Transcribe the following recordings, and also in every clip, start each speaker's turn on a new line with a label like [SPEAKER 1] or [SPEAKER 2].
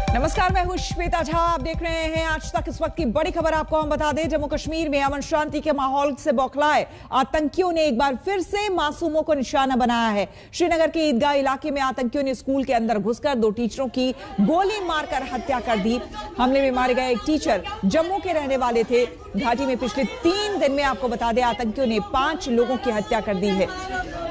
[SPEAKER 1] नमस्कार, मैं हूं श्वेता झा। आप देख रहे हैं आज तक। इस वक्त की बड़ी खबर आपको हम बता दें, जम्मू कश्मीर में अमन शांति के माहौल से बौखलाए आतंकियों ने एक बार फिर से मासूमों को निशाना बनाया है। श्रीनगर के ईदगाह इलाके में आतंकियों ने स्कूल के अंदर घुसकर 2 टीचरों की गोली मारकर हत्या कर दी। हमले में मारे गए एक टीचर जम्मू के रहने वाले थे। घाटी में पिछले 3 दिन में आपको बता दें आतंकियों ने 5 लोगों की हत्या कर दी है।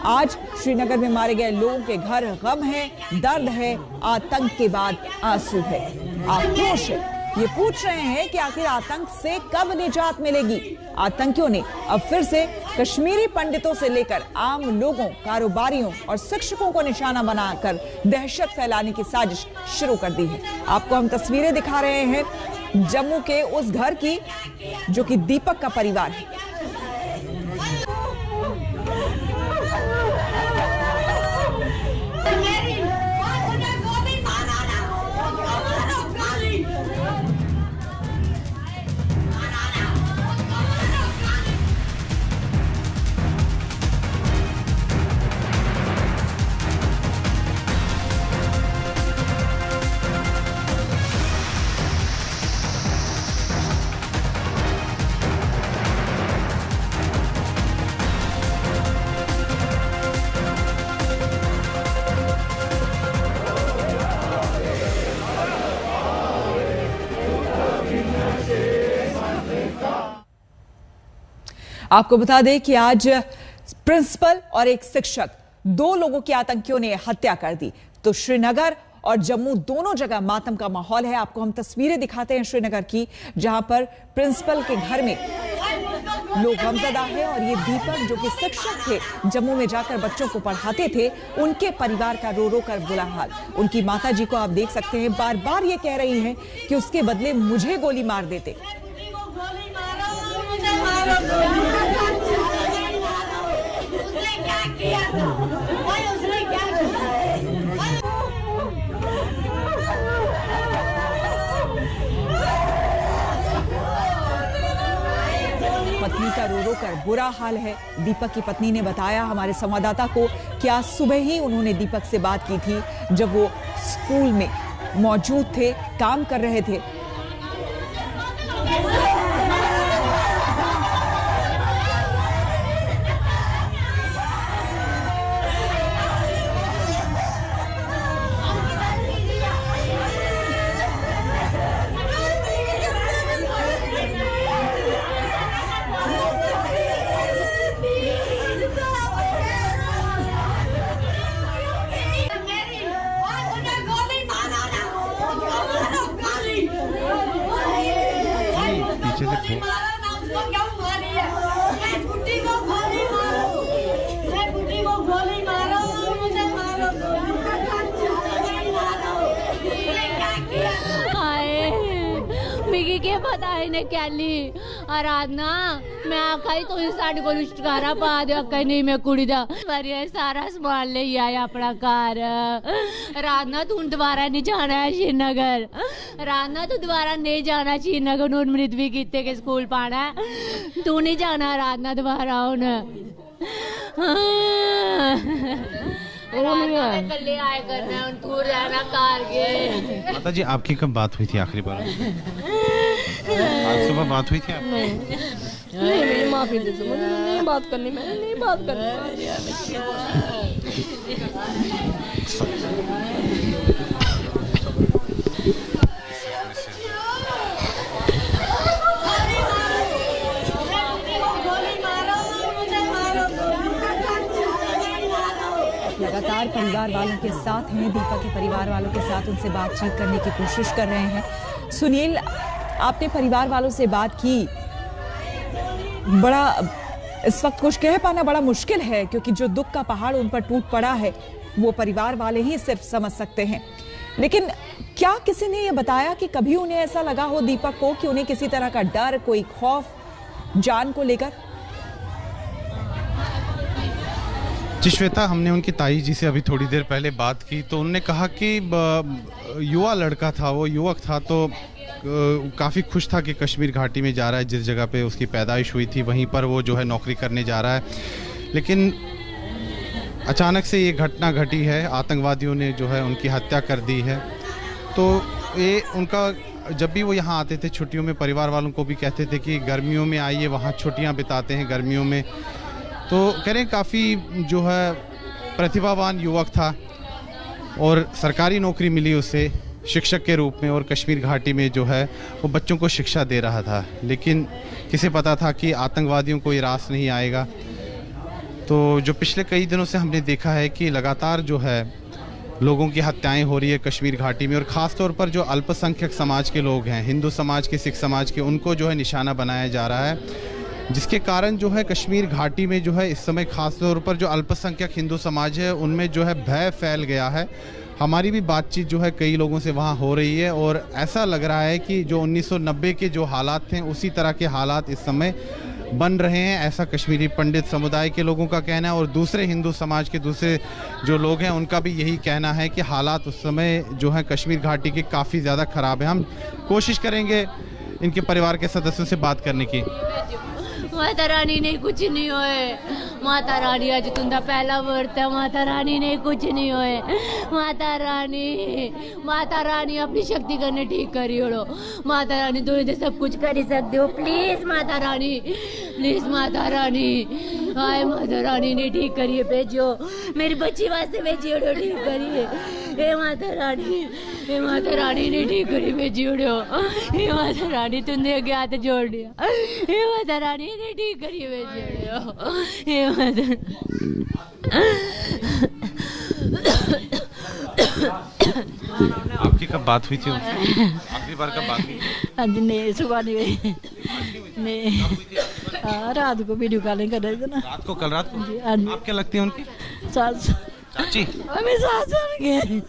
[SPEAKER 1] आज श्रीनगर में मारे गए लोगों के घर गम है, दर्द है, आतंक के बाद आंसू है, आक्रोश है। ये पूछ रहे हैं कि आखिर आतंक से कब निजात मिलेगी। आतंकियों ने अब फिर से कश्मीरी पंडितों से लेकर आम लोगों, कारोबारियों और शिक्षकों को निशाना बनाकर दहशत फैलाने की साजिश शुरू कर दी है। आपको हम तस्वीरें दिखा रहे हैं जम्मू के उस घर की जो कि दीपक का परिवार है। आपको बता दें कि आज प्रिंसिपल और एक शिक्षक, 2 लोगों की आतंकियों ने हत्या कर दी। तो श्रीनगर और जम्मू दोनों जगह मातम का माहौल है। आपको हम तस्वीरें दिखाते हैं श्रीनगर की, जहां पर प्रिंसिपल के घर में लोग गमज़दा है और ये दीपक जो कि शिक्षक थे, जम्मू में जाकर बच्चों को पढ़ाते थे, उनके परिवार का रो रो कर बुरा हाल। उनकी माताजी को आप देख सकते हैं, बार बार ये कह रही हैं कि उसके बदले मुझे गोली मार देते। पत्नी का रो रो कर बुरा हाल है। दीपक की पत्नी ने बताया हमारे संवाददाता को कि आज सुबह ही उन्होंने दीपक से बात की थी, जब वो स्कूल में मौजूद थे, काम कर रहे थे।
[SPEAKER 2] के पता है क्या ली आराधना मैं आखा ही तो साढ़े को लुष्टकारा पा दे नहीं मैं कुड़ी दा पर सारा संभाल ले आया अपना घर। आराधना तू दोबारा नहीं जाना है श्रीनगर। आराधना तू दोबारा नहीं जाना श्रीनगर। उन्मृत भी किते के स्कूल पाना है, तू नहीं जाना आराधना दोबारा। कल्ले आए करना तू रहना कार के।
[SPEAKER 3] माता जी आपकी कब बात हुई थी आखिरी बार? आज सुबह बात हुई थी आपकी?
[SPEAKER 4] नहीं मेरी माफी दे दो, मुझे नहीं बात करनी, मैंने नहीं बात करनी।
[SPEAKER 1] लगातार परिवार वालों के साथ हैं, दीपक के परिवार वालों के साथ उनसे बातचीत करने की कोशिश कर रहे हैं। सुनील, आपने परिवार वालों से बात की, बड़ा इस वक्त कुछ कह पाना बड़ा मुश्किल है क्योंकि जो दुख का पहाड़ उन पर टूट पड़ा है वो परिवार वाले ही सिर्फ समझ सकते हैं। लेकिन क्या किसी ने यह बताया कि कभी उन्हें ऐसा लगा हो दीपक को कि उन्हें किसी तरह का डर, कोई खौफ जान को लेकर?
[SPEAKER 3] जी श्वेता, हमने उनकी ताई जी से अभी थोड़ी देर पहले बात की तो उन्होंने कहा कि युवा लड़का था, वो युवक था, तो काफ़ी खुश था कि कश्मीर घाटी में जा रहा है, जिस जगह पे उसकी पैदाइश हुई थी वहीं पर वो जो है नौकरी करने जा रहा है। लेकिन अचानक से ये घटना घटी है, आतंकवादियों ने जो है उनकी हत्या कर दी है। तो ये उनका जब भी वो यहाँ आते थे छुट्टियों में परिवार वालों को भी कहते थे कि गर्मियों में आइए, वहाँ छुट्टियाँ बिताते हैं गर्मियों में। तो कह रहे काफ़ी जो है प्रतिभावान युवक था और सरकारी नौकरी मिली उसे शिक्षक के रूप में, और कश्मीर घाटी में जो है वो बच्चों को शिक्षा दे रहा था। लेकिन किसे पता था कि आतंकवादियों को ये रास नहीं आएगा। तो जो पिछले कई दिनों से हमने देखा है कि लगातार जो है लोगों की हत्याएं हो रही है कश्मीर घाटी में, और ख़ास तौर पर जो अल्पसंख्यक समाज के लोग हैं, हिंदू समाज के, सिख समाज के, उनको जो है निशाना बनाया जा रहा है, जिसके कारण जो है कश्मीर घाटी में जो है इस समय ख़ास तौर पर जो अल्पसंख्यक हिंदू समाज है उनमें जो है भय फैल गया है। हमारी भी बातचीत जो है कई लोगों से वहाँ हो रही है और ऐसा लग रहा है कि जो 1990 के जो हालात थे उसी तरह के हालात इस समय बन रहे हैं, ऐसा कश्मीरी पंडित समुदाय के लोगों का कहना है। और दूसरे हिंदू समाज के दूसरे जो लोग हैं उनका भी यही कहना है कि हालात उस समय जो है कश्मीर घाटी के काफ़ी ज़्यादा ख़राब है। हम कोशिश करेंगे इनके परिवार के सदस्यों से बात करने की।
[SPEAKER 2] माता रानी नहीं कुछ नहीं होए, माता रानी आज तुंदा पहला वर्त है, माता रानी नहीं कुछ नहीं होए, माता रानी अपनी शक्ति करने ठीक करी हो, माता रानी तुम तो सब कुछ कर ही सकते हो, प्लीज माता रानी, प्लीज माता रानी, हाय माता रानी ने ठीक करिए, भेजो मेरी बच्ची वास्ते भेजियो, ठीक करिए, हे माता रानी ने ठीक करी भेजियो, हे माता रानी तुमने आगे हाथ जोड़ दिया, हे माता रानी ने ठीक करिए भेजियो, हे माता।
[SPEAKER 3] आपकी कब बात हुई थी उनसे? आखिरी बार कब बात हुई?
[SPEAKER 5] आज नहीं, सुबह नहीं हुई, नहीं रात को वीडियो कॉलिंग कर रहे थे ना।
[SPEAKER 3] रात को, कल रात को?
[SPEAKER 5] जी।
[SPEAKER 3] आप क्या लगती है उनकी?
[SPEAKER 5] सास,
[SPEAKER 3] चाची?
[SPEAKER 5] हमें सास गए,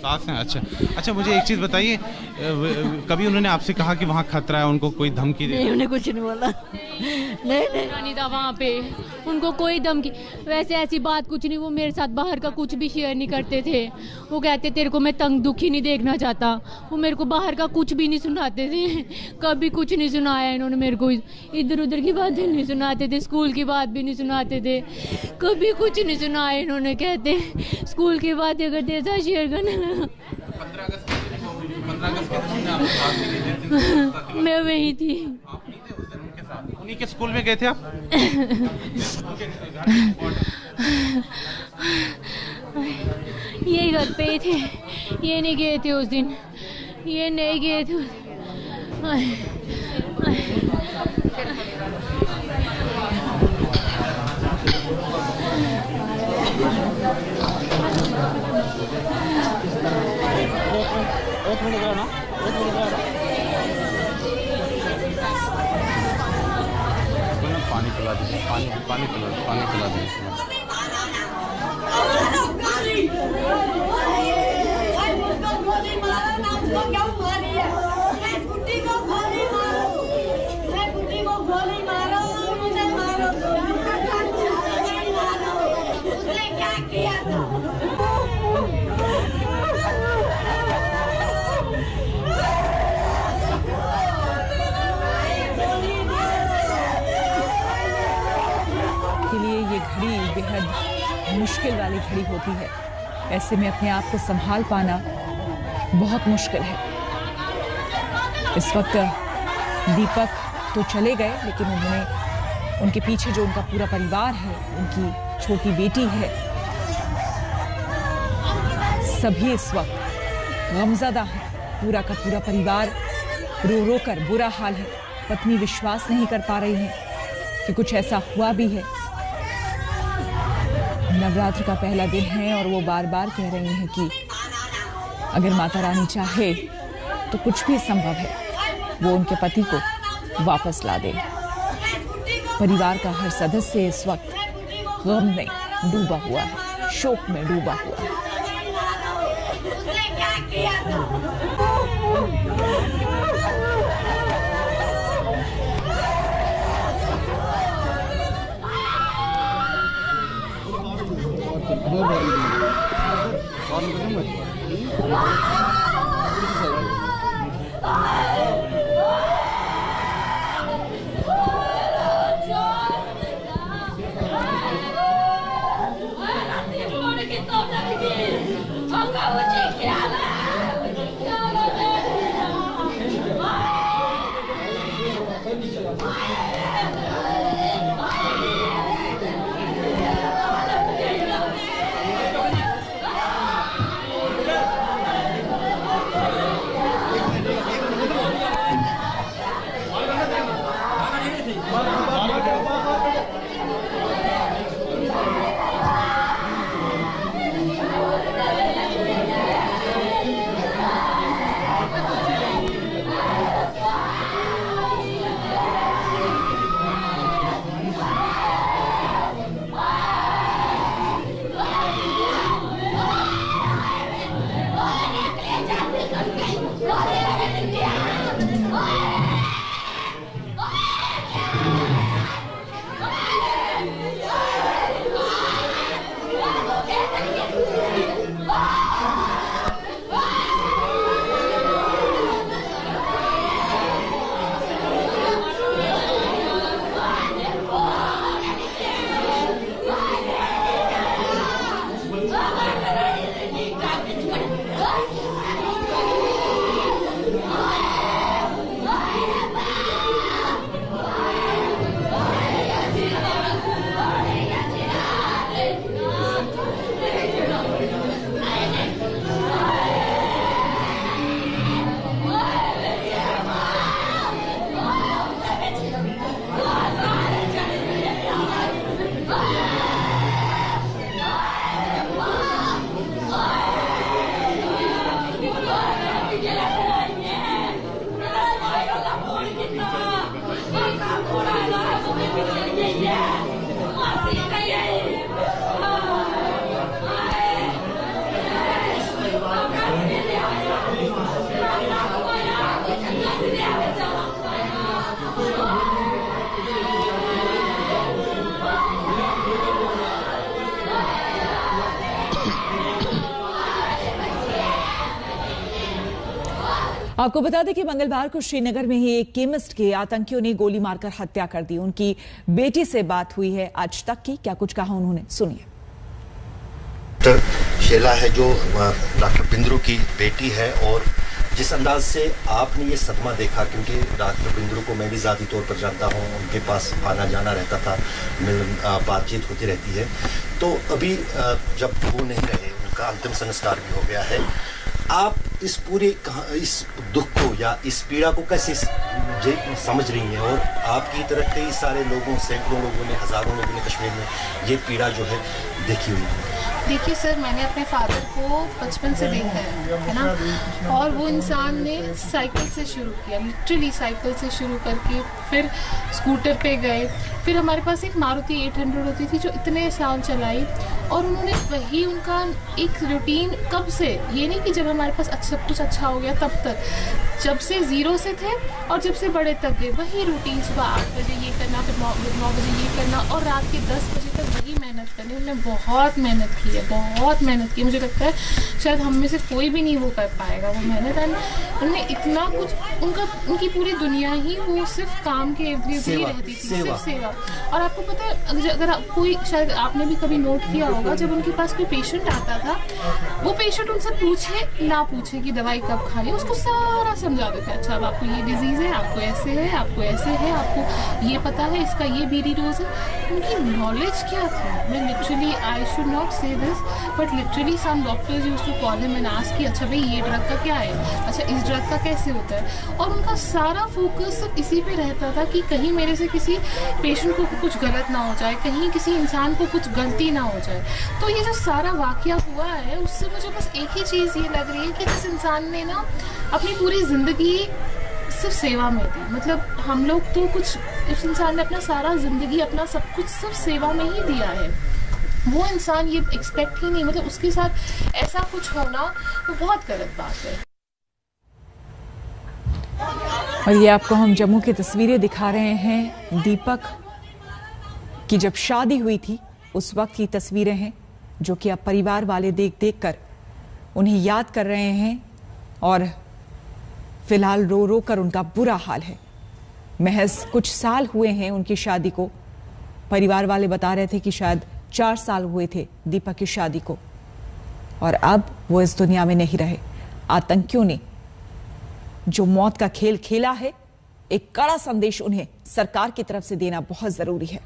[SPEAKER 3] सास हैं। अच्छा, मुझे एक चीज़ बताइए, कभी उन्होंने आपसे कहा कि वहाँ खतरा है, उनको कोई धमकी दे?
[SPEAKER 5] नहीं, उन्हें कुछ नहीं बोला,
[SPEAKER 2] नहीं था वहाँ पे, उनको कोई धमकी, वैसे ऐसी बात कुछ नहीं, वो मेरे साथ बाहर का कुछ भी शेयर नहीं करते थे। वो कहते तेरे को मैं तंग दुखी नहीं देखना चाहता, वो मेरे को बाहर का कुछ भी नहीं सुनाते थे, कभी कुछ नहीं सुनाया इन्होंने मेरे को, इधर उधर की बातें नहीं सुनाते थे, स्कूल की बात भी नहीं सुनाते थे, कभी कुछ नहीं सुनाया इन्होंने। कहते स्कूल की बातें करते ऐसा शेयर करने।
[SPEAKER 3] 15 अगस्त
[SPEAKER 2] मैं वही थी,
[SPEAKER 3] उन्हीं के स्कूल में गए थे आप?
[SPEAKER 2] ये घर पे थे, ये नहीं गए थे उस दिन, ये नहीं गए थे।
[SPEAKER 3] पानी पिला दीजिए, पानी पिला दीजिए।
[SPEAKER 1] के लिए ये घड़ी बेहद मुश्किल वाली घड़ी होती है। ऐसे में अपने आप को संभाल पाना बहुत मुश्किल है। इस वक्त दीपक तो चले गए, लेकिन उन्होंने, उनके पीछे जो उनका पूरा परिवार है, उनकी छोटी बेटी है, सभी इस वक्त गमज़दा है। पूरा का पूरा परिवार रो रो कर बुरा हाल है। पत्नी विश्वास नहीं कर पा रही है कि कुछ ऐसा हुआ भी है। नवरात्र का पहला दिन है और वो बार बार कह रही हैं कि अगर माता रानी चाहे तो कुछ भी संभव है, वो उनके पति को वापस ला दे। परिवार का हर सदस्य इस वक्त गम में डूबा हुआ है, शोक में डूबा हुआ है। आपको बता दें कि मंगलवार को श्रीनगर में ही एक केमिस्ट की आतंकियों ने गोली मारकर हत्या कर दी। उनकी बेटी से बात हुई है आज तक की, क्या कुछ कहा उन्होंने, सुनिए।
[SPEAKER 6] शेला है जो डॉक्टर बिंद्रू की बेटी है, और जिस अंदाज से आपने ये सदमा देखा, क्योंकि डॉक्टर बिंद्रू को मैं भी ज़ाती तौर पर जानता हूँ, उनके पास आना जाना रहता था, बातचीत होती रहती है। तो अभी जब वो नहीं रहे, उनका अंतिम संस्कार भी हो गया है, आप इस पूरे इस दुख को या इस पीड़ा को कैसे समझ रही हैं? और आपकी तरह कई सारे लोगों, सैकड़ों लोगों ने, हज़ारों लोगों ने कश्मीर में ये पीड़ा जो है देखी हुई है।
[SPEAKER 7] देखिए सर, मैंने अपने फादर को बचपन से देखा है ना, और वो इंसान ने साइकिल से शुरू किया, लिटरली साइकिल से शुरू करके फिर स्कूटर पे गए, फिर हमारे पास एक मारुति 800 होती थी जो इतने साल चलाई, और उन्होंने वही उनका एक रूटीन कब से, ये नहीं कि जब हमारे पास सब कुछ अच्छा हो गया तब तक, जब से ज़ीरो से थे और जब से बड़े तक गए, वही रूटीन, सुबह 8 बजे ये करना, फिर 9 बजे ये करना, और रात के 10 बजे तक वही मेहनत करनी। उन्होंने बहुत मेहनत की है, बहुत मेहनत की। मुझे लगता है शायद हम में से कोई भी नहीं वो कर पाएगा वो मेहनत। उन्होंने इतना कुछ, उनकी पूरी दुनिया ही वो सिर्फ काम के इर्द गिर्द ही रहती थी, सिर्फ सेवा। और आपको पता है, अगर कोई, शायद आपने भी कभी नोट किया होगा, जब उनके पास कोई पेशेंट आता था, वो पेशेंट उनसे पूछे ना पूछे कि दवाई कब खानी, उसको सारा समझा देते। अच्छा, अब आपको ये डिजीज़ है, आपको ऐसे है, आपको ऐसे है, आपको ये पता है, इसका ये बीडी डोज है। उनकी नॉलेज क्या थी? मैं literally, I should not say this, but literally some doctors used to call him and ask कि अच्छा भाई ये ड्रग का क्या है, अच्छा इस ड्रग का कैसे होता है। और उनका सारा फोकस सिर्फ इसी पे रहता था कि कहीं मेरे से किसी पेशेंट को कुछ गलत ना हो जाए, कहीं किसी इंसान को कुछ गलती ना हो जाए। तो ये जो सारा वाकया हुआ है, उससे मुझे बस एक ही चीज़ ये लग रही है कि जिस इंसान ने ना अपनी पूरी ज़िंदगी सिर्फ सेवा में दी, मतलब हम लोग तो कुछ, इस इंसान ने अपना सारा ज़िंदगी, अपना सब कुछ सिर्फ सेवा में ही दिया है। वो इंसान ये एक्सपेक्ट ही नहीं, मतलब उसके साथ ऐसा कुछ होना वो बहुत गलत बात है।
[SPEAKER 1] और ये आपको हम जम्मू की तस्वीरें दिखा रहे हैं। दीपक की जब शादी हुई थी उस वक्त की तस्वीरें हैं, जो कि अब परिवार वाले देख देख कर उन्हें याद कर रहे हैं, और फिलहाल रो रो कर उनका बुरा हाल है। महज कुछ साल हुए हैं उनकी शादी को। परिवार वाले बता रहे थे कि शायद 4 साल हुए थे दीपक की शादी को, और अब वो इस दुनिया में नहीं रहे। आतंकियों ने जो मौत का खेल खेला है, एक कड़ा संदेश उन्हें सरकार की तरफ से देना बहुत जरूरी है।